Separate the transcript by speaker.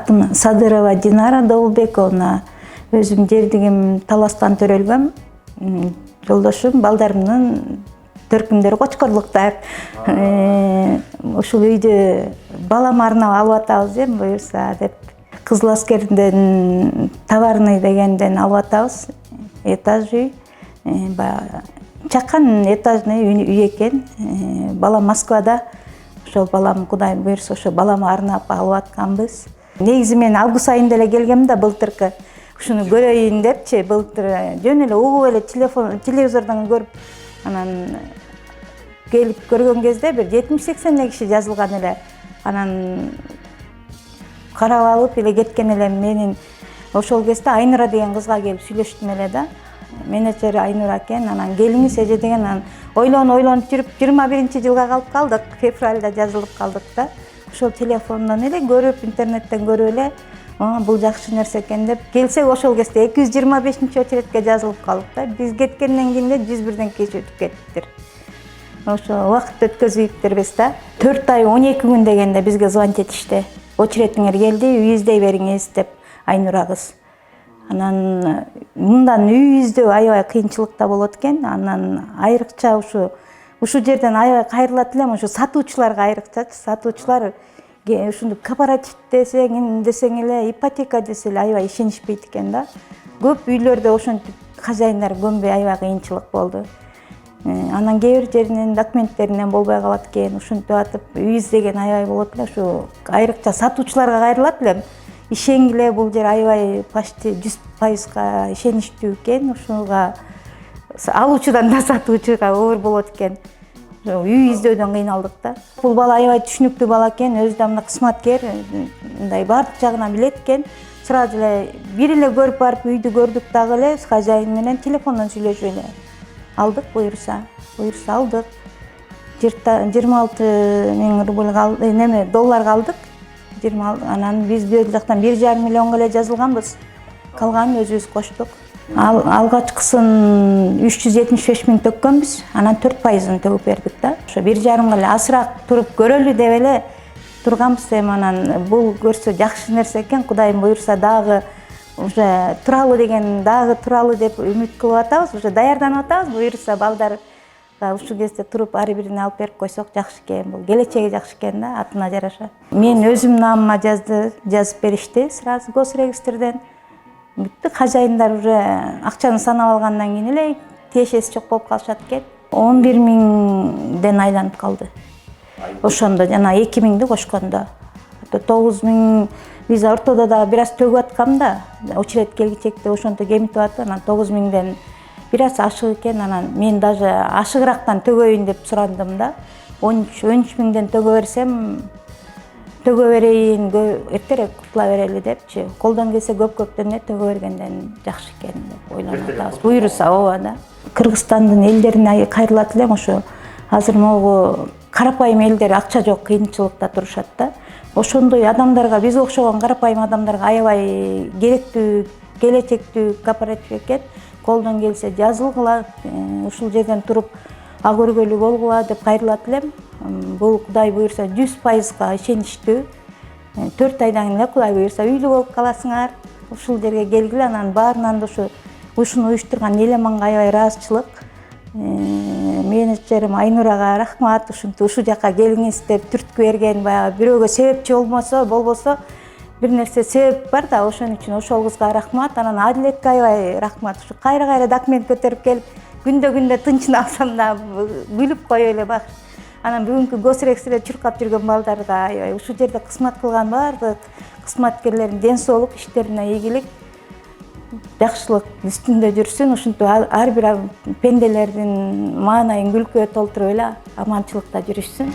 Speaker 1: Атым Садырова Динара Добулбековна. Өзүм жердигим таластан төрөлгөм. Жолдошум балдарымдын төркүмдөрү кочкорлуктар. Ушул үйдө балам арнап алып атабыз буюрса деп. Кызыл аскерден товарный дегенден алып атабыз. Этаж үй. Чакан этажный үй экен. Балам Москвада. Ошол балам Кудай буйрса ошо балам арнап алып атканбыз. Негизи мен август айында эле келгем да былтыркы. Ушуну көрөйүн депчи, былтыр жөн эле угуп эле телевизордон көрүп, анан келип көргөн кезде бир 70-80 киши жазылган эле. Анан карап алып эле кеткен элем. Менин ошол кезде Айнура деген кызга келип сүйлөштүм эле да. Менеджери Айнура экен, анан келиңиз эже деген, анан ойлонуп жүрүп 21-жылга калып калдык. Февралда жазылып калдык да. Ошол телефондон эле көрүп, интернеттен көрүп эле, бул жакшы нерсе экен деп келсек, ошол кезде 225-очередке жазылып калдык да. Биз кеткенден кийин эле 101ден кеч өтүп кеттир. Ошо убакыт өткөзүптүрбүз да. 4 ай 12 күн дегенде бизге звонить этишти. Очередиңер келди, үй издей бериңиз деп Айнура кыз. Анан мындан үй издөө аябай кыйынчылыкта болот экен. Анан айрыкча ушу жерден аябай кайрылат элем, ушу сатуучуларга айрыкча. Сатуучулар ушунду кооператив десең эле, ипотека десе эле аябай ишенишпейт экен да. Көп үйлөрдө ошентип хозяиндар көнбөй аябай кыйынчылык болду. Анан кээ бир жеринин документтеринен болбой калат экен, ушинтип атып үй издеген аябай болот эле. Ушу айрыкча сатуучуларга кайрылат элем. Ишенгиле, бул жер аябай почти 100% ишеничтүү экен. Ушуга алуучудан да сатуучуга оор болот экен. Үй издөөдөн кыйналдык да. Бул бала аябай түшүнүктүү бала экен, өзү да мына кызматкер, мындай баардык жагынан билет экен. Сразу эле бир эле көрүп барып үйдү көрдүк дагы эле, хозяин менен телефондон сүйлөшүп эле алдык, буйрса алдык. 26 000 рубль долларга алдык. 26, анан биз бул жактан 1,5 миллионго эле жазылганбыз. Калганын өзүбүз коштук. Алгачкысын 375 000 төккөнбүз, анан 4%ын төгүп бердик да. Ошо 1,5 эле асыраак туруп көрөлү деп эле турганбыз. Анан бул көрсө жакшы нерсе экен. Кудайым буйрса дагы уже туралы деп үмүт кылып атабыз. Уже даярданып атабыз. Буйрса балдар ушул кезде туруп ар бирине алып берип койсок жакшы экен. Бул келечеги жакшы экен да, атына жараша. Мен өзүм намыма жазып беришти сразу госрегистрден. Бүттү, хозяиндар уже акчаны санап алгандан кийин эле тиешеси жок болуп калышат экен. 11 000ден айланып калды. Ошондо жана 2 000ди кошкондо. 9 000 биз ортодо да бир аз төгүп аткам да. Очеред келгичекте ошонто кемитип атып, анан 9 000ден бир аз ашык экен. Анан мен даже ашыгырактан төгөйүн деп сурандым да. 13 000ден төгө берейин, эртерээк куртула берели депчи. Колдон келсе көп-көптөн төгө бергенден жакшы экен деп ойлонуп атабыз. Буйрса ооба да. Кыргызстандын элдерине кайрылат элем, ошо азыр могу карапайым элдер акча жок, кыйынчылыкта турушат да. Ошондой адамдарга, биз окшогон карапайым адамдарга аябай керектүү, келечектүү кооператив экен. Колдон келсе жазылгыла, ушул жерден туруп ак көргөлүү болгула деп кайрылат элем. Бул Кудай буйрса 100% ишеничтүү. 4 айдан кийин Кудай буйрса үйлүү болуп каласыңар. Ушул жерге келгиле, анан баарынан да ушуну уюштурган элеманга аябай ыраазычылык. Менеджерим Айнурага рахмат, ушул жакка келиңиз деп түрткү берген, баягы бирөөгө себепчи болбосо бир нерсе себеп бар да, ошон үчүн ошол кызга рахмат. Анан Адилетке аябай рахмат. Ушу кайра документ көтөрүп келип, күндө тынчын алсам да күлүп коюп эле бак. Анан бүгүнкү госрегистрде чуркап жүргөн балдарга аябай ушул жерде кызмат кылган баардык кызматкерлердин ден соолук, иштерине ийгилик, жакшылык үстүндө жүрсүн. Ушинтип ар бир пенделердин маанайын күлкүгө толтуруп эле аманчылыкта жүрүшсүн.